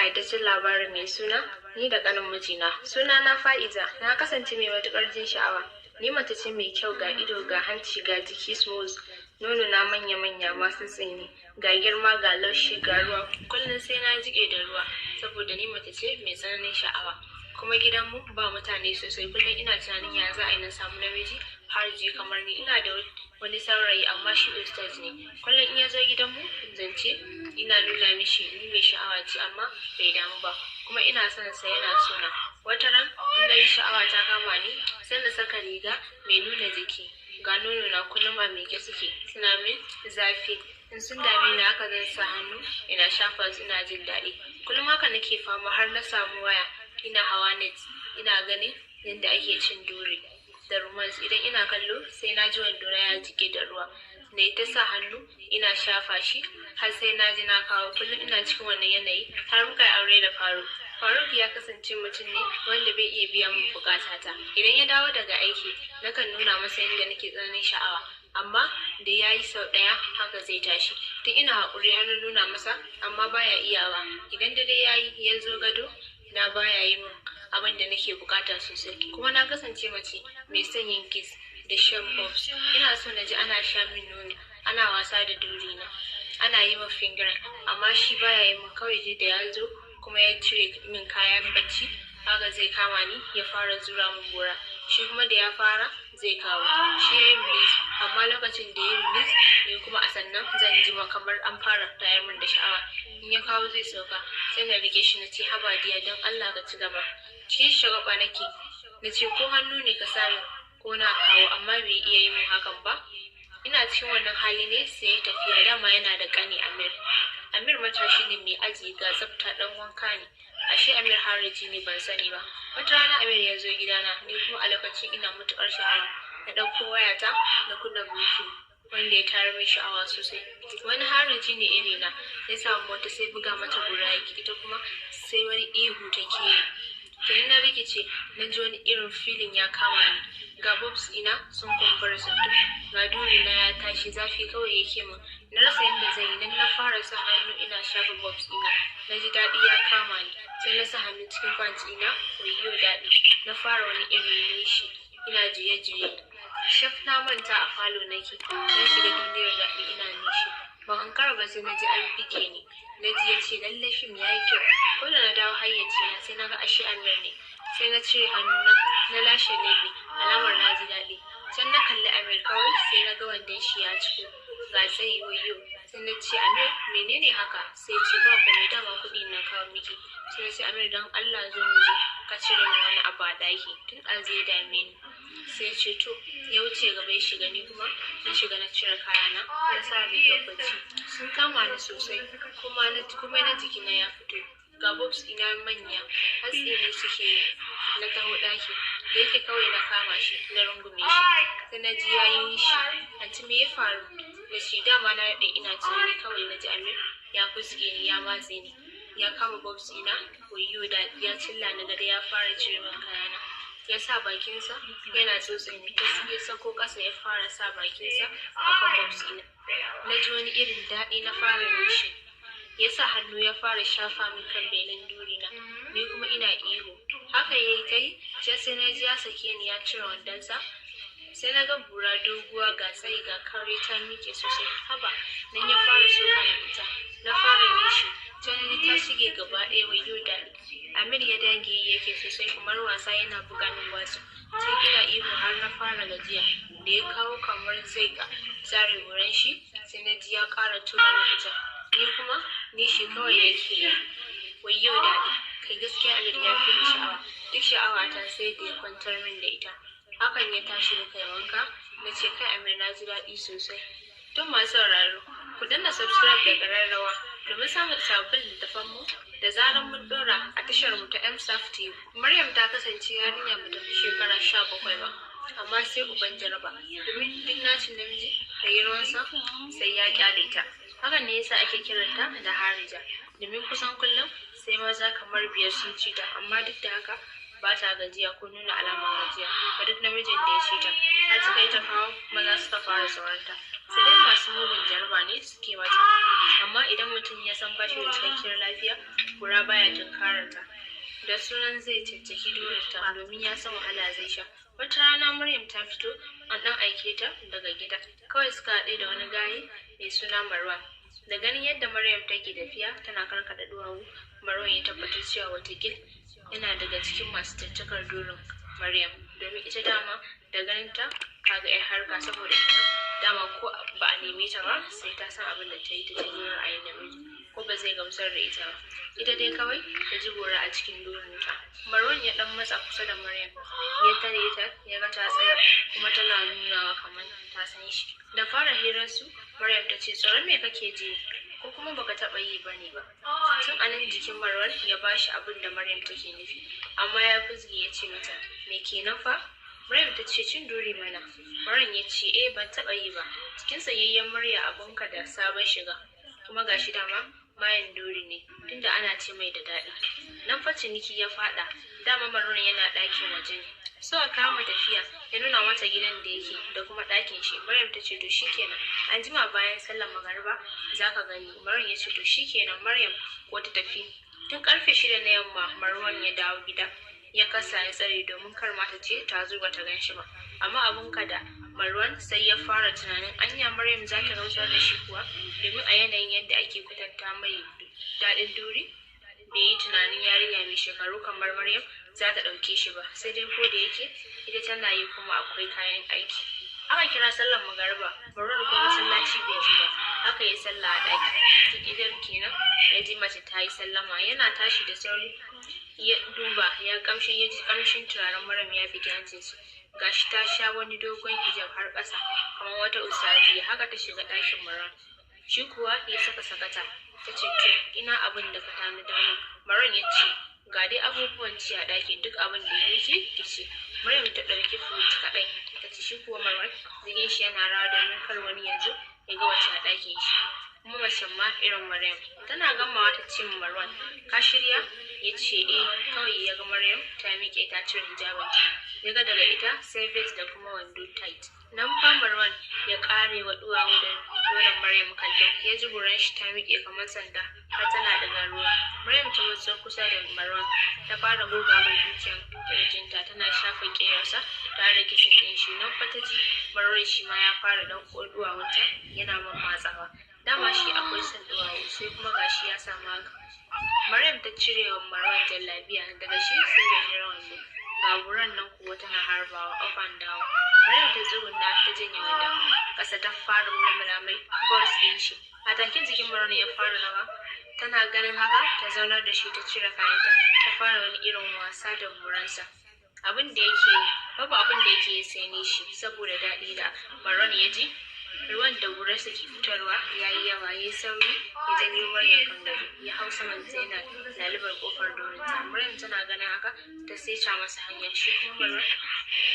ƙayataccen labarin mai suna ni da ƙanin mijina. Suna na Fa'iza, na kasance mai matuƙar jin sha'awa. Ni mace ce mai kyau, ga ido, ga hanci, ga jiki smooth, nono na manya-manya masu tsini, ga girma, ga laushi, ga ruwa. Kullum sai na jiƙe da ruwa saboda ni mace ce mai tsananin sha'awa. Kuma gidanmu ba mutane sosai, kullum ina tunanin ya za a yi na samu namiji har ji kamar ni. Ina da wani saurayi amma shi ustaz ne. Kullum in ya zo gidanmu zance ina nuna mishi ni mai sha'awa ce amma bai damu ba, kuma ina son sa yana sona. Wata ran in na yi sha'awa ta kama ni sai na saka riga mai nuna jiki, ga nono na kullum a miƙe suke, suna min zafi. In sun dame ni haka zan sa hannu ina shafa su, ina jin daɗi. Kullum haka nake fama har na samu waya, ina hawa net, ina ganin yadda ake cin duri da romance. Idan ina kallo sai na ji wandona ya jike da ruwa, na yi ta sa hannu ina shafa shi har sai na ji na kawo. Kullum ina cikin wannan yanayi har muka yi aure da Faruk ya kasance mutum ne wanda bai iya biya min bukatata. Idan ya dawo daga aiki nakan nuna masa yadda nake tsananin sha'awa, amma da ya yi sau ɗaya haka zai tashi. Tun ina haƙuri har na nuna masa amma baya iyawa. Idan dare ya yi ya zo gado na baya yi min abin da nake bukata sosai. Kuma na kasance mace mai son yin kiss da shan bobs. Ina so na ji ana sha min nono, ana wasa da duri na, ana yi min fingering, amma shi baya yi min. Kawai ji da ya zo kuma ya cire min kayan bacci haka zai kama ni ya fara zura min gora. Shi kuma da ya fara zai kawo, shi ya yi release, amma lokacin da ya yi release ni kuma a sannan zan ji kamar an fara tayar min da sha'awa. In ya kawo zai sauka sai na rike shi na ce, haba diya don Allah ka ci gaba. Cikin shagwaba nake na ce ko hannu ne ka sami ko na kawo, amma bai iya yi min hakan ba. Ina cikin wannan hali ne sai ya tafiya. Dama yana da ƙani Amir matashi ne mai aji ga tsafta, ɗan wanka ne. Ashe Amir haraji ne, ban sani ba. Wata rana Amir ya zo gidana, ni kuma a lokacin ina matuƙar sha'awa. Na ɗauko wayata na kunna bluetooth wanda ya tayar min sha'awa sosai. Wani haraji ne irina, ya samu wata sai buga mata gora yake, ita kuma sai wani ihu take yi. Tuni na rikice, na ji wani irin filin ya kama ni. Ga bobs ina sun kumbura sun ga duri na ya tashi, zafi kawai yake min. Na rasa yadda zan yi, nan na fara sa hannu ina shafa bobs ina. Na ji daɗi ya kama ni, sai na sa hannu cikin pants ina, wayyo daɗi. Na fara wani irin nishi, ina juye-juye. Shaf na manta a falo nake, na shiga duniyar daɗi ina nishi. Ban ankara ba sai na ji an fike ni. Na ji ya ce lallai fim ya yi kyau. Ko da na dawo hayyaci na sai na ga ashe Amir ne. Sai na cire hannuna na lashe lebe, alamar na ji daɗi. Can na kalli Amir kawai sai na ga wandon shi ya ciko, ga tsayi wayyo. Sai na ce, Amir menene haka? Sai ce ba komai, dama kuɗi na kawo miki. Sai na ce, Amir don Allah zo mu je ka cire min wani abu a ɗaki, tun ɗazu ya dame ni. Sai ce to, ya wuce gaba ya shiga, ni kuma na shiga na cire kayana na sa rigar bacci. Sun kama ni sosai kuma na jikina ya fito. Ga bobs ina manya hatsi ne suke yi. Na taho ɗaki da yake kawai na kama shi na rungume shi, sai na ji yayin shi. Anti me ya faru? Da shi dama na daɗe ina tunani, kawai na ji Amir ya fuske ni ya matse ni, ya kama bobs ina, wayyo daɗi. Ya cilla ni gada ya fara cire min kayana, ya sa bakinsa yana tsotse ni, ya sako ƙasa ya fara sa bakinsa a kan bobs ina. Na ji wani irin daɗi, na fara nishi. Ya sa hannu ya fara shafa min kan belin durina, ni kuma ina ihu. Haka ya yi ta yi, sai na ji ya sake ni ya cire wandonsa. Sai na ga bura doguwa ga tsayi ga kare ta miƙe sosai. Haba, nan ya fara soka ni ita, na fara nishi. Can ta shige gaba ɗaya, wayyo daɗi. Amir ya dage yake sosai kamar wasa, yana buga min wasu. Sai ina ihu har na fara gajiya. Da ya kawo kamar zai zare wurin shi, sai na ji ya ƙara tura min ita. Ni kuma nishi kawai yake yi, wayyo daɗi. Kai gaskiya Amir ya fi sha'awa, duk sha'awa ta sai da ya kwantar min da ita. Hakan ya tashi muka yi wanka. Na ce kai Amir na ji daɗi sosai. Don masu sauraro, ku danna subscribe da ƙararrawa domin samun sabbin littafanmu da zarar mun ɗora a tashar mu ta MSAF TV. Maryam ta kasance yarinya bata fi shekara 17 ba, amma sai uban jaraba, domin duk nacin namiji da girmansa sai ya kyale ta. Hakan ne yasa ake kiranta da Harija, domin kusan kullum sai maza kamar 5 sun ci ta, amma duk da haka ba ta gajiya ko nuna alamar gajiya ga duk namijin da ya ci ta. Har suka yi ta kawo maza suka fara sauranta. sai dai masu mugun jaraba ne suke mata. Amma idan mutum ya san bashi da cikakkiyar lafiya, kura baya tunkararta. Da sunan zai caccaki durinta domin ya san wahala zai sha. Wata rana Maryam ta fito, an ɗan aike ta daga gida. Kawai suka haɗe da wani gaye mai suna Marwan. Da ganin yadda Maryam take tafiya tana karkaɗa duwawu, Marwan ya tabbatar cewa watakil yana daga cikin masu caccakar durin Maryam, domin ita dama da ganin ta kaga 'yar harka, saboda ita dama ko ba a neme ta ba sai ta san abin da ta yi ta ji ra'ayin namiji, ko ba zai gamsar da ita ba. Ita dai kawai ta ji gora a cikin durinta. Marwan ya dan matsa kusa da Maryam, ya tare ta, ya ga ta tsaya kuma tana nunawa kamar ta san shi. Da fara hirarsu, Maryam ta ce, tsoron me kake ji, ko kuma baka taɓa yi ba ne ba. Tun anan jikin Marwan ya bashi abin da Maryam take nufi, amma ya fuzge ya ce mata, me kenan fa? Maryam ta ce, cin duri mana. Marwan ya ce, ban taɓa yi ba. Cikin sayayyen murya, abunka da sabon shiga, kuma gashi dama mayan duri ne, tunda ana ce mai da daɗi. Nan fa ciniki ya faɗa, dama Marwan yana ɗakin waje ne. So a kama tafiya, ya nuna mata gidan da yake da kuma ɗakin shi. Maryam ta ce, to shikenan, an jima bayan sallar magariba za ka gani. Marwan ya ce, to shikenan Maryam, ko ta tafi. Tun karfe 6 na yamma Marwan ya dawo gida, ya kasa ya tsare domin kar mata ce ta zo bata gan shi ba. Amma abun kada Marwan sai ya fara tunanin anya Maryam za ta gamsar da shi kuwa, domin a yanayin yadda ake kwatanta mai daɗin duri, bai yi tunanin yarinya mai shekaru kamar Maryam za ta ɗauke shi ba, sai dai ko da yake ita tana yi kuma akwai kayan aiki. Aka kira sallar magariba, Marwan ko masallaci bai ji ba, aka yi sallah a ɗaki. Duk idan kenan ya ji mace ta yi sallama, yana tashi da sauri ya duba, ya ji kamshin turaren Maryam ya fita hancinsa. Gashi ta sha wani dogon hijab har ƙasa kamar wata ustaziya. Haka ta shiga ɗakin Marwan, shi kuwa ya saka sakata. Ta ce, to ina abin da ka tanada min? Marwan ya ce, ga dai abubuwan ci a ɗakin, duk abin da ya yake ki ce. Maryam ta ɗauki fruit kaɗai ta ci. Shi kuwa Marwan zigin shi yana rawa domin kar wani yanzu ya ga wace a ɗakin shi, kuma macen ma irin Maryam. Tana gamawa ta ce ma Marwan, ka shirya? Ya ce, kawai ya ga Maryam ta miƙe ta cire hijabinta, ya ga daga ita sai vest da kuma wando tight. Nan fa Marwan ya ƙare wa duwawu da nonon Maryam kallo, ya ji buran shi ta miƙe kamar sanda har tana daga ruwa. Maryam ta matso kusa da Marwan, ta fara goga mai dukiyan kirjinta, tana shafa ƙeyarsa tare da kishin ɗin shi. Nan fa ta ji Marwan shi ma ya fara ɗauko duwawunta yana matsawa. Dama shi akwai son duwawu, sai kuma gashi ya samu haka. Maryam ta cire wa Marwan jallabiya, daga shi sai da jiran wando. Ga buran nan kuwa tana harbawa up and down. Maryam ta tsuguna ta janye wandon ƙasa, ta fara murmura mai bors ɗin shi. A take jikin Marwan ya fara rawa. Tana ganin haka ta zaunar da shi, ta cire kayanta, ta fara wani irin wasa da buransa. Babu abin da yake yi sai nishi, saboda daɗi da Marwan ya ji. Ruwan da burarsa ke fitarwa ya yi yawa, ya yi sauri ya janyo Maryam kan gado, ya hau saman yana lalibar kofar dorinta. Maryam tana ganin haka ta seca masa hanya. Shi kuma Marwan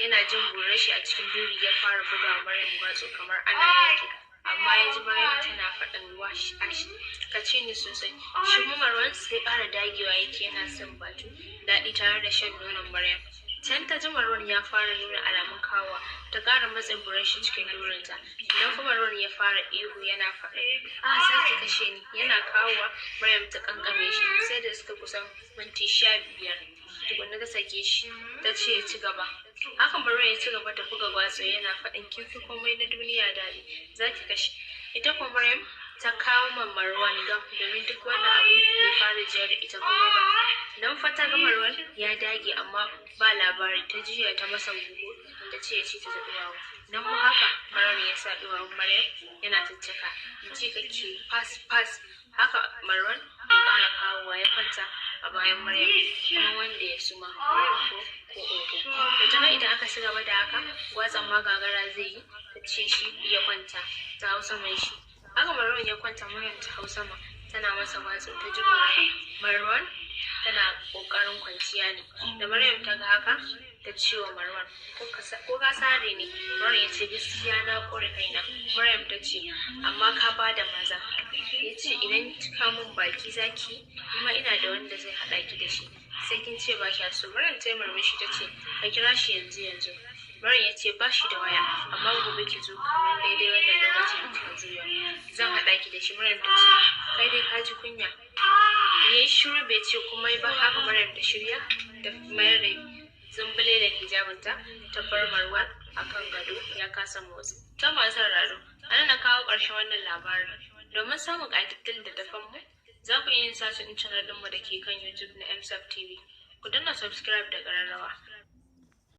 yana jin burar shi a cikin duri, ya fara buga Maryam gwatsu kamar ana yaki. Amma ya ji Maryam tana faɗin wash ash, ka ce ni sosai. Shi kuma Marwan sai ƙara dagewa yake, yana son batu daɗi tare da shan nonon Maryam. Can ta ji Marwan ya fara nuna alamun kawowa, ta ƙara matsin buran shi cikin durinta. Idan kuma Marwan ya fara ihu yana faɗin, za ki kashe ni. Yana kawowa Maryam ta kankame shi, sai da suka kusan minti 15 tukunna ta sake shi, ta ce ya ci gaba. Haka Marwan ya ci gaba da buga gwatso yana faɗin, kin fi komai na duniya daɗi, za ki kashe. Ita kuma Maryam ta kawo ma Marwan gam, domin duk wani abu bai fara jiyar da ita kuma ba. Nan fa ta ga Marwan ya dage amma ba labari, ta juya ta masa gugu ta ce ya ci ta da duwawu. Nan mu haka Marwan ya sa duwawun Maryam yana caccaka, ji kake fas. Haka Marwan ya ƙara kawowa ya kwanta a bayan Maryam kuma wanda ya suma, Maryam ko oho. Da ta idan aka ci gaba da haka gwatsan ma gagara zai yi, ta ce shi ya kwanta ta hau saman shi. Haka Marwan ya kwanta, Maryam ta hau sama tana masa watsu, ta ji Marwan tana ƙoƙarin kwanciya ne. Da Maryam ta ga haka ta ce wa Marwan, ko ka sare ne? Marwan ya ce, gaskiya na ƙure kaina. Maryam ta ce, amma ka ba da maza. Ya ce, idan cika min baki zaki, kuma ina da wanda zai haɗa ki da shi, sai kin ce ba kya so. Maryam ta yi murmushi ta ce, ka kira shi yanzu. Maryam ya ce ba shi da waya, amma gobe ki zo kamar daidai wannan lokacin kika zo yau. Zan haɗa ki da shi. Maryam ta ce, kai dai ka ji kunya. Ya yi shiru bai ce komai ba. Haka Maryam ta shirya ta mayar da zumbule da hijabinta ta bar Marwan a kan gado ya kasa motsi. Ta masu sauraro, ana na kawo ƙarshen wannan labarin. Domin samun ƙaitattun da mu, za ku iya yin sashen channel ɗinmu da ke kan YouTube na MSAP TV. Ku danna subscribe da ƙararrawa.